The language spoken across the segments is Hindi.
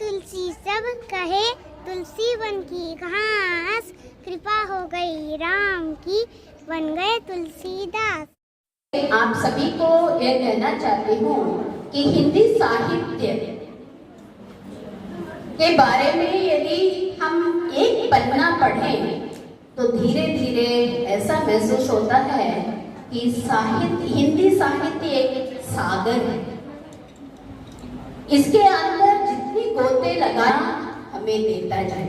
तुलसी सब कहे, तुलसी वन की घास, कृपा हो गई राम की, बन गए तुलसीदास। आप सभी को यह कहना चाहती हूँ कि हिंदी साहित्य के बारे में यदि हम एक पन्ना पढ़ें तो धीरे धीरे ऐसा महसूस होता है कि साहित्य, हिंदी साहित्य एक सागर है। इसके अंदर जितनी गोते लगाना हमें देता जाए।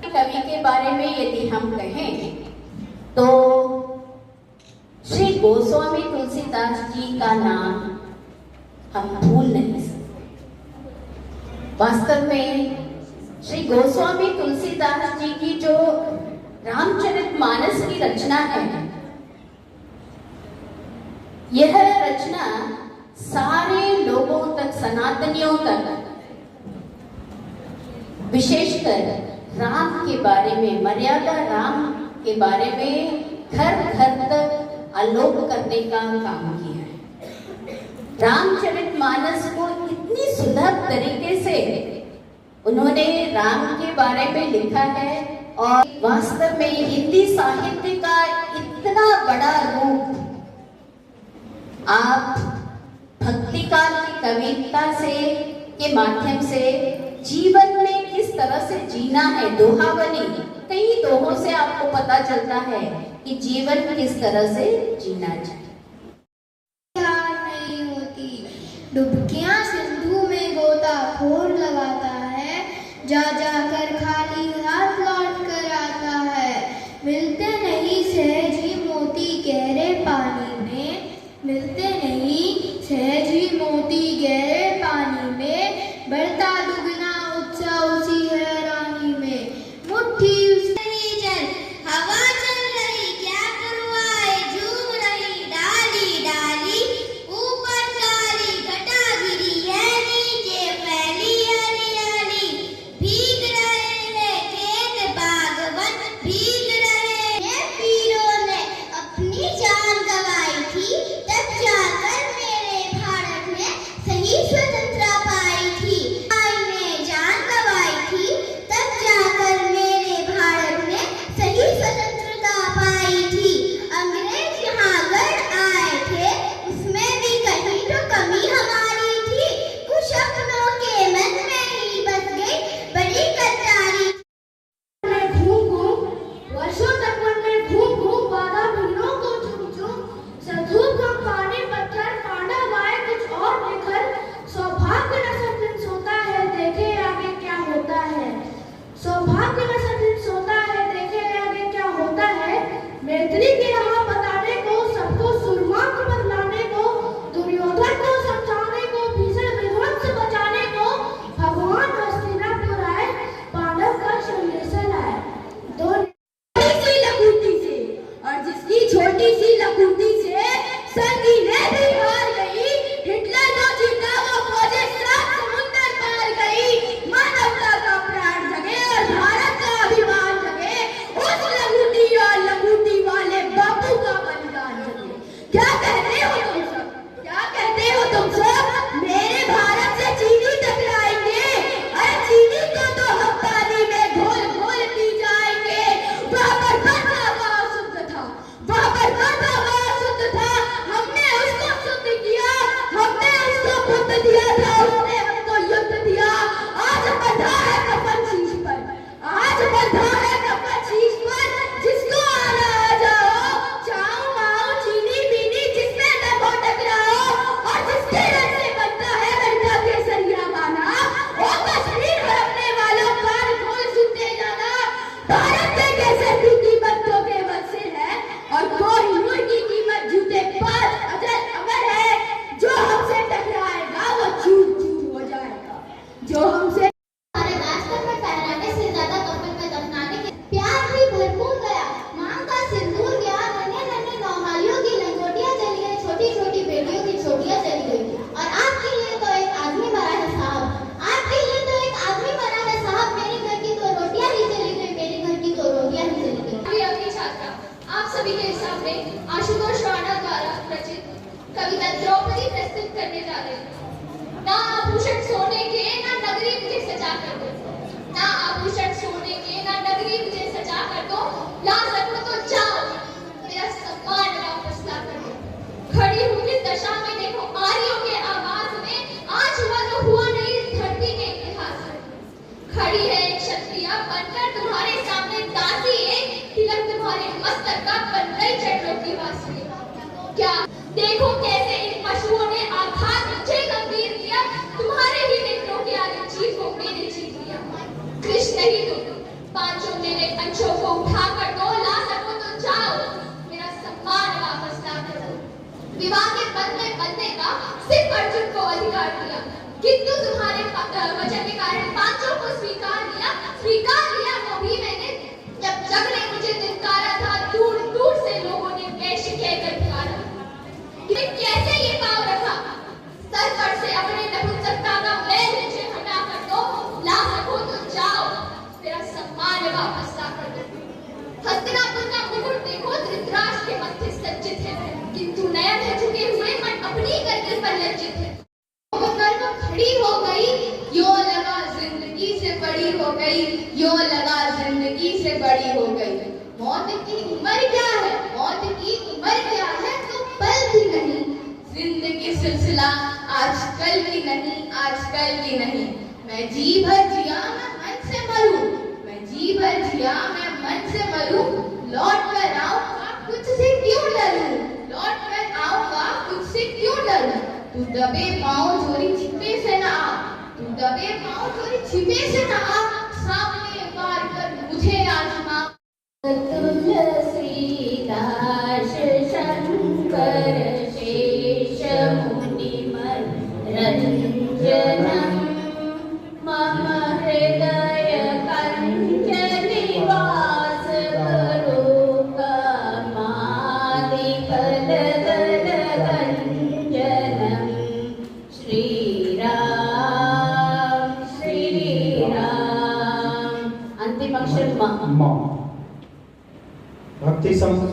कवि के बारे में यदि हम कहें तो श्री गोस्वामी तुलसीदास जी का नाम हम भूल नहीं सकते। वास्तव में श्री गोस्वामी तुलसीदास जी की जो रामचरितमानस की रचना है, यह रचना सारे लोगों तक, सनातनियों तक, विशेषकर राम के बारे में, मर्यादा राम के बारे में घर घर तक आलोक करने का काम किया है। रामचरितमानस को इतनी सुलभ तरीके से उन्होंने राम के बारे में लिखा है और वास्तव में हिंदी साहित्य का इतना बड़ा रूप आप भक्तिकाल की कविता से के माध्यम से जीवन में किस तरह से जीना है, दोहावली, कई दोहों से आपको पता चलता है कि जीवन किस तरह से जीना चाहिए। नहीं होती डुबकियां सिंधु में गोताखोर लगाता है, जा जाकर खाली हाथ लौट कर आता है। मिलते नहीं सहज ही मोती गहरे पानी में, मिलते नहीं सहज ही मोती गहरे पानी में, बढ़ता दुगना उत्साह उसी हैरानी में। मुट्ठी हवा चल रही, क्या करवाए, झूम रही डाली डाली, ऊपर काली घटा गिरी है, नीचे फैली हरियाली। भीग रहे हैं खेत चक्का बन गई चटों की बांसुरी। क्या देखो कैसे इन पशुओं ने आघात मुझे गंभीर किया, तुम्हारे ही नेत्रों के आगे चीख को मेरे चीख लिया। कृष्ण ही तुम पांचों मेरे अंशों को उठाकर दो, ला सको तो जाओ, मेरा सम्मान वापस ला दो। विवाह के बनने का सिर्फ अर्जुन को अधिकार दिया, किंतु तुम्हारे वचन के कारण पांचों को स्वीकार लिया वो भी मैंने। जब जग ने मुझे धिक्कारा था, दूर दूर से लोगों ने वैश्य कहकर पुकारा। कैसे ये पाव रखा, सर पर से अपने नपुंसकता का मैल मुझे हटा कर दो, ला सको तो जाओ, मेरा सम्मान वापस ला कर दो। हस्तिनापुर का मुकुट देखो, धृतराष्ट्र के मत्थे सज्जित है, किंतु नयन है झुके हुए, मन अपनी करनी पर लज्जित है। खड़ी हो गई, यो लगा जिंदगी से बड़ी हो गई, यो लगा जिंदगी से बड़ी हो गई। मौत की उम्र क्या है, मौत की उम्र क्या है, तो पल भी नहीं। जिंदगी सिलसिला आजकल की नहीं, आजकल की नहीं। मैं जी भर जिया मैं मन से मरूं, मैं जी भर जिया मैं मन से मरूं। लौट कर आऊंगा कुछ से क्यों डरूं, लौट कर आऊंगा कुछ से क्यों डरूं। तू दबे पाँव चोरी छिपे से ना आ, तू दबे पाँव चोरी छिपे से ना आ, सामने वार कर मुझे आजमा। तुलसीदास शंकर शेष मुनि रंजनम मम हृदय कंच निवास करो कमादि कलदल गंजनम। श्री राम अंतिम अक्षर मां। भक्ति समझ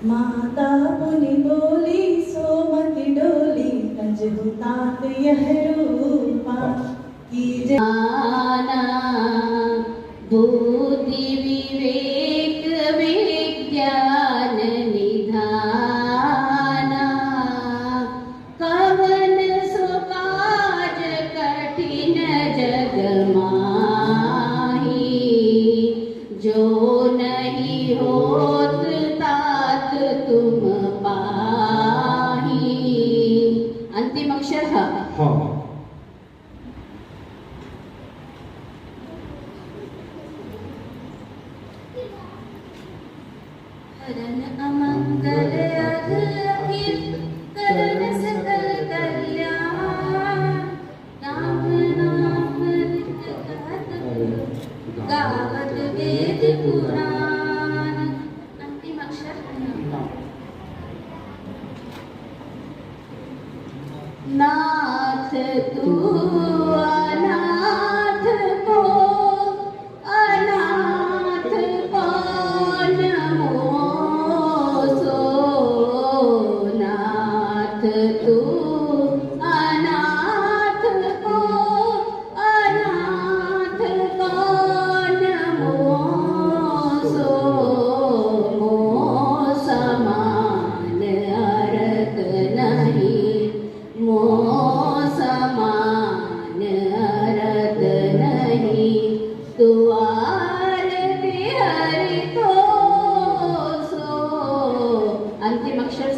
माता पुनि बोली सोमति डोली, कजहु तात यह रूपा की जाना बुद्धि विवेक विज्ञान निधाना। कवन सो काज कठिन जग माही, जो नहीं होत तात तुम पाही। अंतिम अक्षर ह। हाँ। करण अमंगल अखिल करण सकल कल्याण, राम नाम गावत वेद पुराण। अंतिम अक्षर नाथ तू अनाथ को अनाथ कौन मोसो, नाथ तू अनाथ को अनाथ कौन मोसो। मोह समान अरत नहीं, मोह समान अरत नहीं। तू आरती हरि को सो। अंतिम अक्षर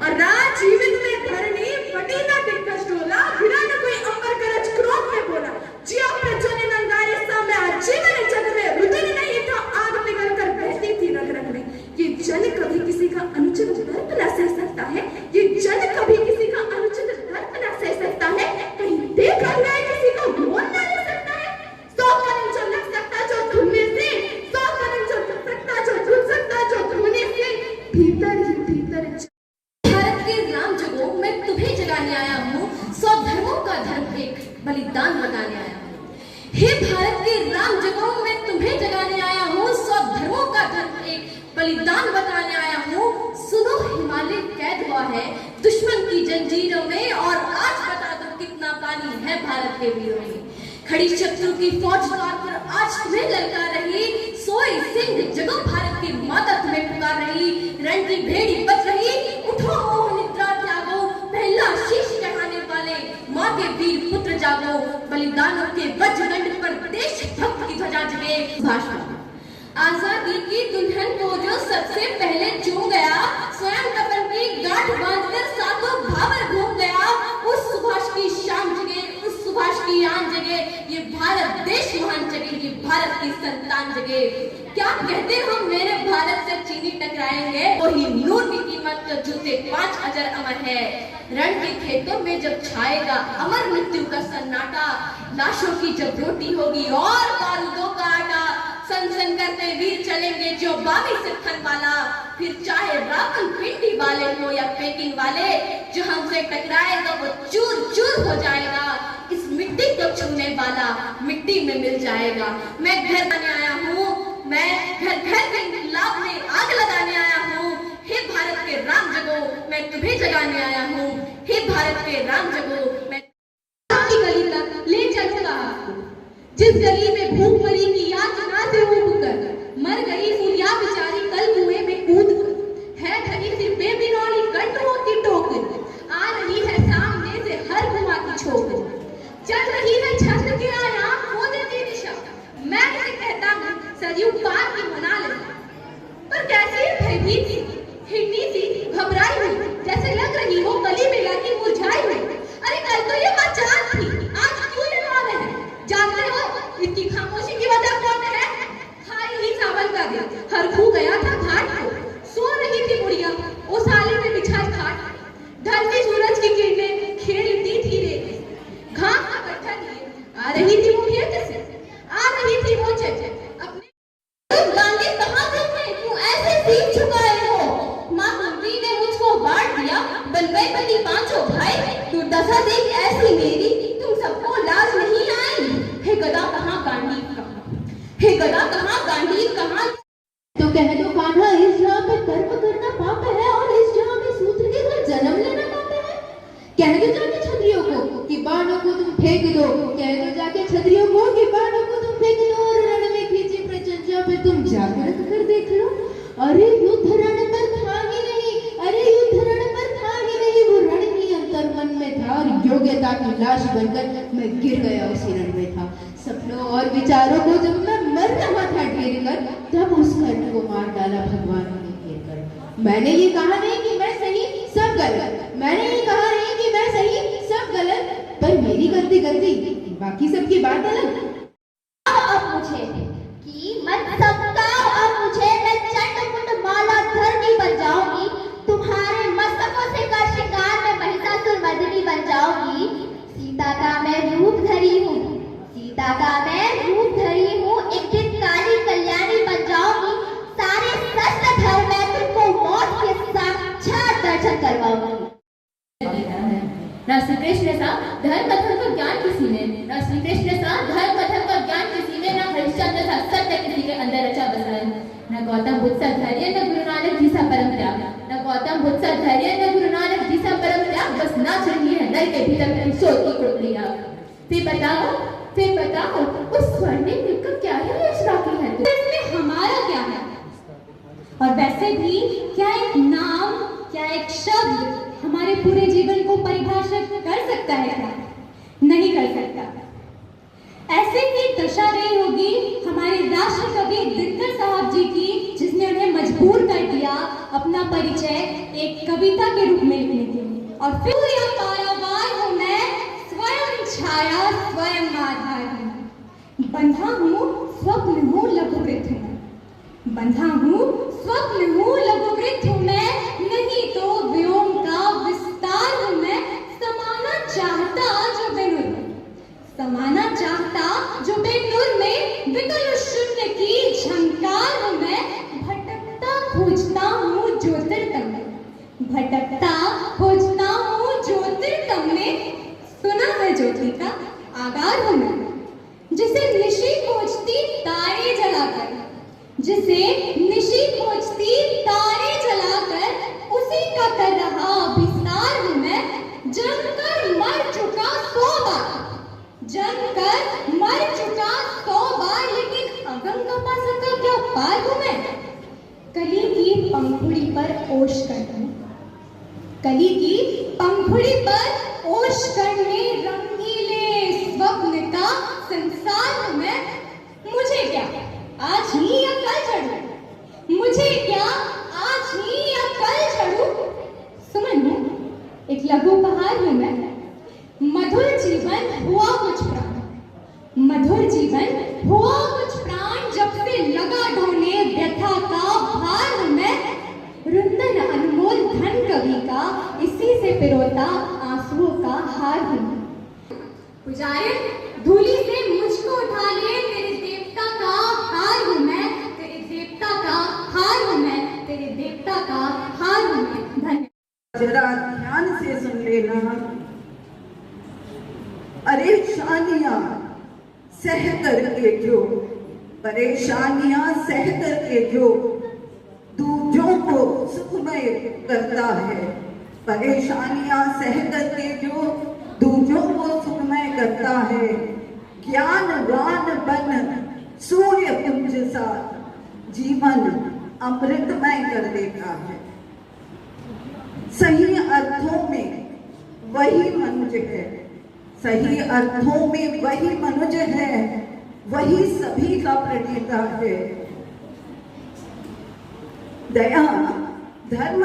और राज जीवित में धरणी फटी ना दिग्गज डोला, गिरा न कोई अंबर करज क्रोध में बोला। जिया प्रज्वल नंगारे सामने आजीवन जग में, रुदन नहीं तो आग पिघल कर बहती थी रग रग में। ये जल कभी किसी का अनुचित दर्प न सह सकता है, ये जल कभी किसी का अनुचित दर्प न सह सकता है। कहीं देख अन्याय किसी को मोल न ले सकता है। 100 कदम जो लग सकता जो धुलने से, 100 कदम जो लग सकता जो धुल सकता जो धुलने से, भीतर ही भीतर। भारत के राम जगो मैं तुम्हें जगाने आया हूँ, 100 धर्मों का धर्म एक बलिदान बताने आया हूँ। हे भारत के राम जगो मैं तुम्हें जगाने आया हूँ, 100 धर्मों का धर्म एक बलिदान बताने आया हूँ। सुनो हिमालय कैद हुआ है दुश्मन की जंजीरों में, और आज बता दो कितना पानी है भारत के वीरों में। खड़ी शत्रु की फौज द्वार पर आज तुम्हें ललकार रही, सोई सिंह जगो भारत की माता तुम्हें पुकार रही। रण की भेड़ी बच रही, उठो मोह निद्रा त्यागो, पहला शीश चढ़ाने वाले माँ के जागो, बलिदानों के वज्रदंड पर देशभक्त की ध्वजा जगे। भाषण। आजादी की दुल्हन को जो सबसे पहले चूम गया, स्वयं कफन की गांठ बांधकर सातों भावर घूम गया, उस सुभाष की शान जगे, उस सुभाष की आन जगे, ये भारत देश महान जगे, ये भारत की संतान जगे। क्या कहते हम मेरे भारत से चीनी टकराएंगे, वही नून की कीमत तो जूते 5 अजर अमर है। रण के खेतों में जब छाएगा अमर मृत्यु का सन्नाटा, लाशों की जब रोटी होगी और बारूदों का आटा, सन करते वीर चलेंगे जो बावी सिद्धन वाला, फिर चाहे रावलपिंडी वाले हो या पेकिंग वाले, जो हमसे टकराएगा वो चूर चूर हो जाएगा। इस मिट्टी को छूने वाला मिट्टी में मिल जाएगा। मैं घर बनाने आया हूँ, मैं घर घर में इनकलाब में आग लगाने आया हूँ। हे भारत के राम जगो, मैं तुम्हें जगाने आया हूँ। हे भारत के राम जगो, मैं आपकी गली तक ले चलूंगा आपको, जिस गली में भूख मरी की यातना से ऊब कर मर गई फूलिया बेचारी कल कुएं में कूद कर, है धनी सिर पे बिनौली कंटों की टोकरी, आ रही है सामने से हर कुआं की छोकरी, चल रही है छंद के आयाम खो देती दिशा। मैं इसे कहता हूँ सरयू पार की मना ले, पर कैसी भयभीत सी, हिन्नी सी, घबराई हुई, जैसे लग रही हो कली में लगी मुरझाई हुई। अरे कल तो ये मचान थी, आज क्यों ये मौन है? जानते हो इसकी खामोशी की वजह कौन है? हाय ही सावन का दिन, हर खू गया था घाट को, सो रही थी बुढ़िया ओ साले में बिछाई खाट, ढलती सूरज की किरणें खेलती थी रेत, घाम का गट्ठा लिए आ रही थी वो खेत से, आ रही थी वो चचे अपने गांधी कहाँ गए क्यों ऐसे सीख चुकाए हो? माँ कुंती ने मुझको बांट दिया, बन गए पति पांचों भाई, दुर्दशा देख ऐसी मेरी, तुम सबको लाज नहीं आई। हे गदा कहाँ गांधी कहाँ, हे गदा कहाँ गांधी कहाँ? तो कह दो कान्हा इस जहाँ पे कर्म करना पाप है और इस जहाँ पे सूत्र के घर जन्म लेना पाप है। कह दो जाके क्षत्रियों को कि बाणों को तुम फेंक दो, कह दो जाके क्षत्रियों को कि बाणों को तुम फेंक दो और रण में खींची प्रचंडा पे तुम जागृत कर देख लो। अरे युद्ध रण पर था ही नहीं, अरे युद्ध रण पर था ही नहीं, वो रण ही अंतर मन में था और योग्यता की लाश बनकर मैं गिर गया उसी रण में था। सपनों और विचारों को जब मैं मर रहा था ढेर कर, तब उस कर्ण को मार डाला भगवान ने घेर कर। मैंने ये कहा नहीं कि मैं सही सब गलत, मैंने ये कहा नहीं कि मैं सही सब गलत, पर मेरी गलती गलती बाकी सबकी बात अलग। अब मुझे कि मत समझाओ, अब मुझे मैं चंड माला धरनी बन जाऊंगी, तुम्हारे मस्तकों से कर शिकार में महिषासुर मर्दिनी बन जाऊंगी। सीता का मैं रूप धरी हूँ, सीता का मैं रूप धरी हूँ, एक दिन काली कल्याणी बन जाऊंगी, सारे सष्ट धर्म में तुमको मौत के साक्षात दर्शन करवाऊंगी। ना श्री कृष्ण सा धर्म कथन का ज्ञान किसी ने, ना श्री कृष्ण सा धर्म कथन का ज्ञान किसी ने, ना हरिश्चंद्र सा सत्य किसी के अंदर रचा बसा है, ना गौतम बुद्ध सा धैर्य, ना गुरु नानक जी सा परम त्याग, ना गौतम बुद्ध सा धैर्य, ना गुरु नानक जी सा परम त्याग, बस नाच रही है नर के भीतर की शोध की कुड़लियां। फिर बताओ उस स्वर्णिम युग का क्या है योजना की है, इसमें हमारा क्या है? और वैसे भी क्या एक नाम, क्या एक शब्द हमारे पूरे जीवन को परिभाषित कर सकता है क्या? नहीं कर सकता। ऐसे ही दशा रही होगी हमारे राष्ट्र कवि दिनकर साहब जी की, जिसने उन्हें मजबूर कर दिया अपना परिचय एक कविता के रूप में लिखने के लिए। और फिर यह पारावार हूँ मैं, स्वयं छाया स्वयं आधार हूँ, बंधा हूँ स्वप्न हूँ लघुवृत्त हूँ, बंधा हूँ स्वप्न हूँ लघुवृत्त हूँ मैं, नहीं तो व्योम का विस्तार हूँ मैं, समाना चाहता जो बेनुर में, समाना चाहता जो बेनुर में, विकल शून्य की झंकार हूँ मैं, भटकता खोजता हूँ ज्योतिर्तम में, भटकता खोजता हूँ ज्योतिर्तम में, सुना है ज्योति का आगार हूँ मैं, जिसे निशी खोजती तारे जलाकर, जिसे निशी खोजती तारे जलाकर, उसी का कर रहा विस्तार हूँ मैं, जमकर मर चुका 100 बार, जमकर मर चुका 100 बार, लेकिन अगमगपा का क्या पार हूँ मैं? कली की पंखुड़ी पर ओश करने, कली की पंखुड़ी पर ओश करने रंगीले स्वप्न का संसार में मुझे क्या आज ही या कल चढ़ू, मुझे क्या आज ही या कल चढ़ू। सुमन हूँ, एक लघु उपहार हूँ मैं। मधुर जीवन हुआ कुछ प्राण, मधुर जीवन हुआ कुछ प्राण, जब से लगा ढोने व्यथा का भार हूँ मैं। रुंदन अनमोल धन कवि का, इसी से पिरोता आंसुओं का हार हूँ। पुजारी धूली से मुझको उठा ले, तेरे देवता का हार हूँ मैं, तेरे देवता का हार हूँ मैं, तेरे देवता का हार हूँ मैं। धन्यवाद। जरा ध्यान से सुन लेना। परेशानियां सह करके जो, परेशानियां सह करके जो दूजों को सुखमय करता है, परेशानियां सह करके जो दूजों को सुखमय करता है, ज्ञानवान बन सूर्य पुंज सा जीवन अमृतमय कर देता है। सही अर्थों में वही मनुज है, सही अर्थों में वही मनुज है, वही सभी का प्रणेता है। दया धर्म